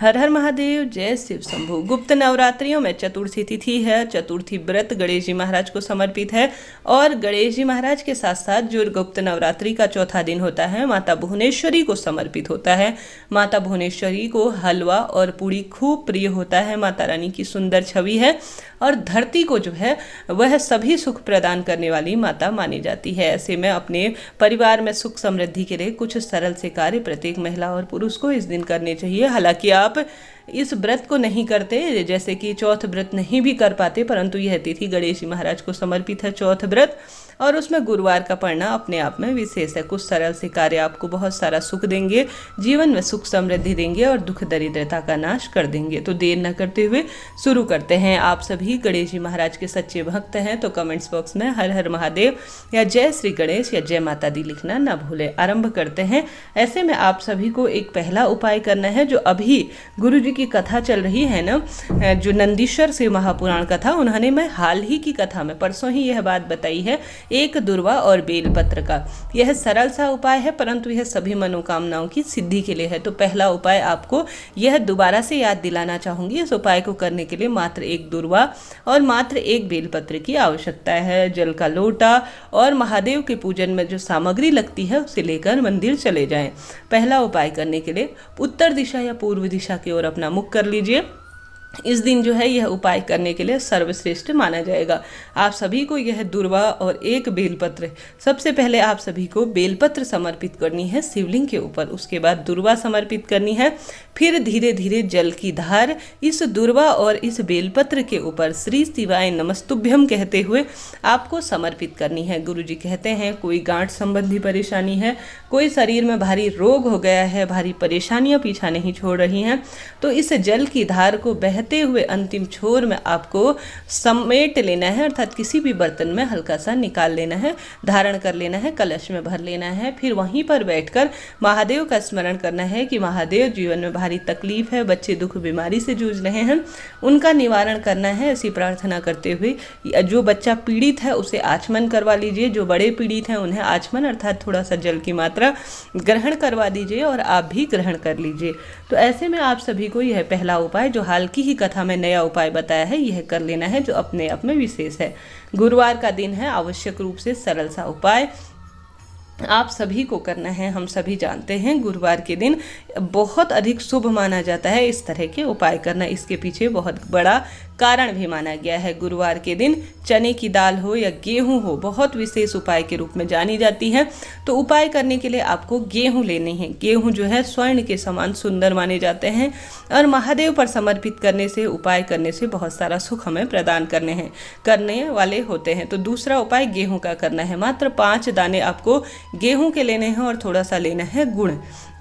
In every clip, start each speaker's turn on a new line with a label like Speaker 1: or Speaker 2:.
Speaker 1: हर हर महादेव, जय शिव शंभु। गुप्त नवरात्रियों में चतुर्थी तिथि है। चतुर्थी व्रत गणेश जी महाराज को समर्पित है और गणेश जी महाराज के साथ साथ जो गुप्त नवरात्रि का चौथा दिन होता है माता भुवनेश्वरी को समर्पित होता है। माता भुवनेश्वरी को हलवा और पूड़ी खूब प्रिय होता है। माता रानी की सुंदर छवि है और धरती को जो है वह सभी सुख प्रदान करने वाली माता मानी जाती है। ऐसे में अपने परिवार में सुख समृद्धि के लिए कुछ सरल से कार्य प्रत्येक महिला और पुरुष को इस दिन करने चाहिए। हालांकि आप इस व्रत को नहीं करते, जैसे कि चौथ व्रत नहीं भी कर पाते, परंतु यह तिथि गणेश जी महाराज को समर्पित है चौथ व्रत, और उसमें गुरुवार का पढ़ना अपने आप में विशेष है। कुछ सरल से कार्य आपको बहुत सारा सुख देंगे, जीवन में सुख समृद्धि देंगे और दुख दरिद्रता का नाश कर देंगे। तो देर न करते हुए शुरू करते हैं। आप सभी गणेश जी महाराज के सच्चे भक्त हैं तो कमेंट्स बॉक्स में हर हर महादेव या जय श्री गणेश या जय माता दी लिखना न भूलें। आरंभ करते हैं। ऐसे में आप सभी को एक पहला उपाय करना है। जो अभी गुरु जी की कथा चल रही है ना, जो नंदीश्वर शिव महापुराण कथा, उन्होंने मैं हाल ही की कथा में परसों ही यह बात बताई है, एक दुर्वा और बेलपत्र का। यह सरल सा उपाय है परंतु यह सभी मनोकामनाओं की सिद्धि के लिए है। तो पहला उपाय आपको यह दोबारा से याद दिलाना चाहूंगी। इस उपाय को करने के लिए मात्र एक दुर्वा और मात्र एक बेलपत्र की आवश्यकता है। जल का लोटा और महादेव के पूजन में जो सामग्री लगती है उसे लेकर मंदिर चले जाएं। पहला उपाय करने के लिए उत्तर दिशा या पूर्व दिशा की ओर अपना मुख कर लीजिए। इस दिन जो है यह उपाय करने के लिए सर्वश्रेष्ठ माना जाएगा। आप सभी को यह दुर्वा और एक बेलपत्र, सबसे पहले आप सभी को बेलपत्र समर्पित करनी है शिवलिंग के ऊपर, उसके बाद दुर्वा समर्पित करनी है, फिर धीरे धीरे जल की धार इस दुर्वा और इस बेलपत्र के ऊपर श्री शिवाय नमस्तुभ्यम कहते हुए आपको समर्पित करनी है। गुरु जी कहते हैं कोई गांठ संबंधी परेशानी है, कोई शरीर में भारी रोग हो गया है, भारी परेशानियां पीछा नहीं छोड़ रही हैं, तो इस जल की धार को बहते हुए अंतिम छोर में आपको समेट लेना है, अर्थात किसी भी बर्तन में हल्का सा निकाल लेना है, धारण कर लेना है, कलश में भर लेना है। फिर वहीं पर बैठकर महादेव का स्मरण करना है कि महादेव जीवन में भारी तकलीफ है, बच्चे दुख बीमारी से जूझ रहे हैं, उनका निवारण करना है। ऐसी प्रार्थना करते हुए जो बच्चा पीड़ित है उसे आचमन करवा लीजिए, जो बड़े पीड़ित हैं उन्हें आचमन अर्थात थोड़ा सा जल की मात्रा ग्रहण करवा दीजिए और आप भी ग्रहण कर लीजिए। तो ऐसे में आप सभी को यह पहला उपाय जो हाल की ही कथा में नया उपाय बताया है यह कर लेना है, जो अपने आप में विशेष है। गुरुवार का दिन है, आवश्यक रूप से सरल सा उपाय आप सभी को करना है। हम सभी जानते हैं गुरुवार के दिन बहुत अधिक शुभ माना जाता है इस तरह के उपाय करना, इसके पीछे बहुत बड़ा कारण भी माना गया है। गुरुवार के दिन चने की दाल हो या गेहूं हो बहुत विशेष उपाय के रूप में जानी जाती है। तो उपाय करने के लिए आपको गेहूं लेने हैं। गेहूं जो है स्वर्ण के समान सुंदर माने जाते हैं और महादेव पर समर्पित करने से, उपाय करने से बहुत सारा सुख हमें प्रदान करने वाले होते हैं। तो दूसरा उपाय गेहूं का करना है। मात्र 5 दाने आपको गेहूं के लेने हैं और थोड़ा सा लेना है गुड़।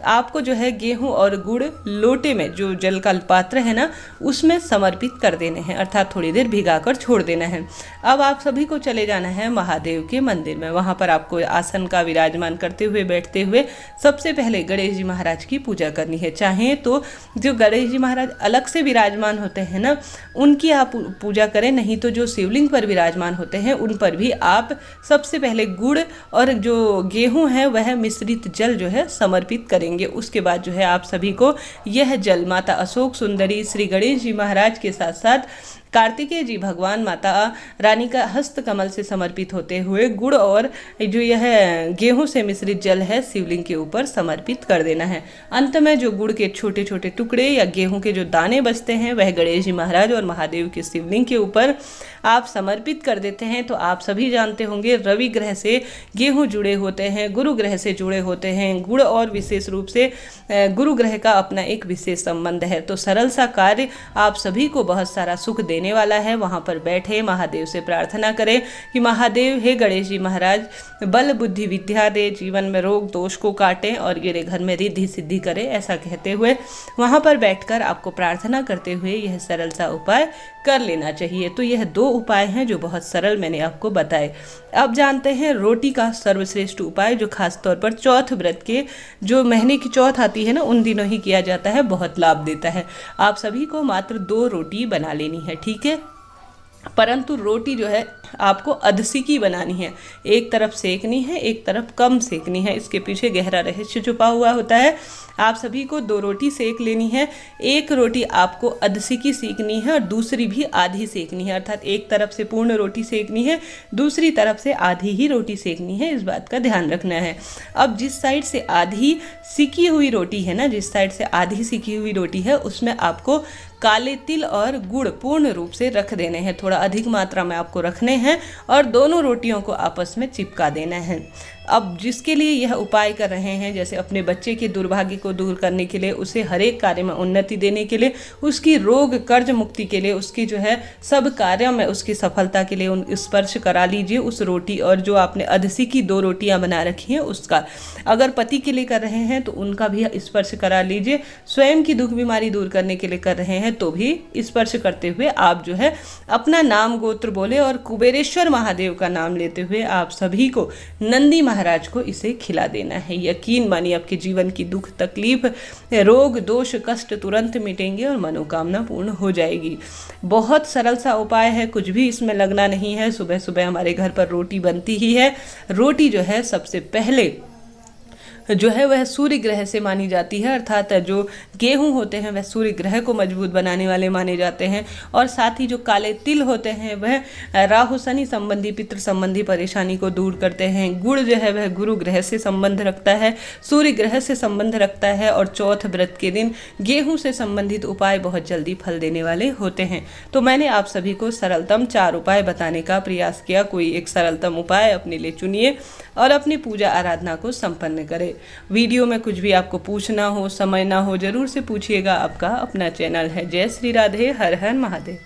Speaker 1: आपको जो है गेहूं और गुड़ लोटे में, जो जल का पात्र है ना, उसमें समर्पित कर देने हैं, अर्थात थोड़ी देर भिगाकर छोड़ देना है। अब आप सभी को चले जाना है महादेव के मंदिर में। वहां पर आपको आसन का विराजमान करते हुए, बैठते हुए सबसे पहले गणेश जी महाराज की पूजा करनी है। चाहे तो जो गणेश जी महाराज अलग से विराजमान होते हैं ना, उनकी आप पूजा करें, नहीं तो जो शिवलिंग पर विराजमान होते हैं उन पर भी आप सबसे पहले गुड़ और जो गेहूं है वह मिश्रित जल जो है समर्पित करेंगे। उसके बाद जो है आप सभी को यह जल माता अशोक सुंदरी, श्री गणेश जी महाराज के साथ साथ कार्तिकेय जी भगवान, माता रानी का हस्त कमल से समर्पित होते हुए गुड़ और जो यह गेहूं से मिश्रित जल है शिवलिंग के ऊपर समर्पित कर देना है। अंत में जो गुड़ के छोटे छोटे टुकड़े या गेहूं के जो दाने बचते हैं वह गणेश जी महाराज और महादेव के शिवलिंग के ऊपर आप समर्पित कर देते हैं। तो आप सभी जानते होंगे रवि ग्रह से गेहूं जुड़े होते हैं, गुरु ग्रह से जुड़े होते हैं। गुड़ और विशेष रूप से गुरु ग्रह का अपना एक विशेष संबंध है। तो सरल सा कार्य आप सभी को बहुत सारा सुख देने वाला है। वहां पर बैठे महादेव से प्रार्थना करें कि महादेव हे गणेश जी महाराज बल बुद्धि विद्या दे, जीवन में रोग दोष को काटें और मेरे घर में रिद्धि सिद्धि करें। ऐसा कहते हुए वहां पर बैठकर आपको प्रार्थना करते हुए यह सरल सा उपाय कर लेना चाहिए। तो यह 2 उपाय हैं जो बहुत सरल मैंने आपको बताए। अब जानते हैं रोटी का सर्वश्रेष्ठ उपाय, जो खास तौर पर चौथ व्रत के जो महीने की चौथ आती है ना, उन दिनों ही किया जाता है, बहुत लाभ देता है। आप सभी को मात्र 2 रोटी बना लेनी है, ठीक है। परंतु रोटी जो है आपको अधसिकी बनानी है, एक तरफ सेकनी है, एक तरफ कम सेकनी है। इसके पीछे गहरा रहस्य छुपा हुआ होता है। आप सभी को 2 रोटी सेक लेनी है। एक रोटी आपको अधसिकी सेकनी है और दूसरी भी आधी सेकनी है, अर्थात एक तरफ से पूर्ण रोटी सेकनी है, दूसरी तरफ से आधी ही रोटी सेकनी है। इस बात का ध्यान रखना है। अब जिस साइड से आधी सिकी हुई रोटी है ना, जिस साइड से आधी सिकी हुई रोटी है, उसमें आपको काले तिल और गुड़ पूर्ण रूप से रख देने हैं। थोड़ा अधिक मात्रा में आपको रखने हैं और दोनों रोटियों को आपस में चिपका देना है। अब जिसके लिए यह उपाय कर रहे हैं, जैसे अपने बच्चे के दुर्भाग्य को दूर करने के लिए, उसे हर एक कार्य में उन्नति देने के लिए, उसकी रोग कर्ज मुक्ति के लिए, उसकी जो है सब कार्यों में उसकी सफलता के लिए उन स्पर्श करा लीजिए उस रोटी, और जो आपने अधसिकी 2 रोटियां बना रखी हैं उसका। अगर पति के लिए कर रहे हैं तो उनका भी स्पर्श करा लीजिए। स्वयं की दुख बीमारी दूर करने के लिए कर रहे हैं तो भी स्पर्श करते हुए आप जो है अपना नाम गोत्र बोले और कुबेरेश्वर महादेव का नाम लेते हुए आप सभी को नंदी महाराज को इसे खिला देना है। यकीन मानिए आपके जीवन की दुख तकलीफ, रोग दोष कष्ट तुरंत मिटेंगे और मनोकामना पूर्ण हो जाएगी। बहुत सरल सा उपाय है, कुछ भी इसमें लगना नहीं है। सुबह सुबह हमारे घर पर रोटी बनती ही है। रोटी जो है सबसे पहले जो है वह सूर्य ग्रह से मानी जाती है, अर्थात जो गेहूं होते हैं वह सूर्य ग्रह को मजबूत बनाने वाले माने जाते हैं। और साथ ही जो काले तिल होते हैं वह राहु शनि संबंधी पितृ संबंधी परेशानी को दूर करते हैं। गुड़ जो है वह गुरु ग्रह से संबंध रखता है, सूर्य ग्रह से संबंध रखता है। और चौथ व्रत के दिन गेहूं से संबंधित उपाय बहुत जल्दी फल देने वाले होते हैं। तो मैंने आप सभी को सरलतम 4 उपाय बताने का प्रयास किया। कोई एक सरलतम उपाय अपने लिए चुनिए और अपनी पूजा आराधना को संपन्न करें। वीडियो में कुछ भी आपको पूछना हो, समझना हो, जरूर से पूछिएगा। आपका अपना चैनल है। जय श्री राधे, हर हर महादेव।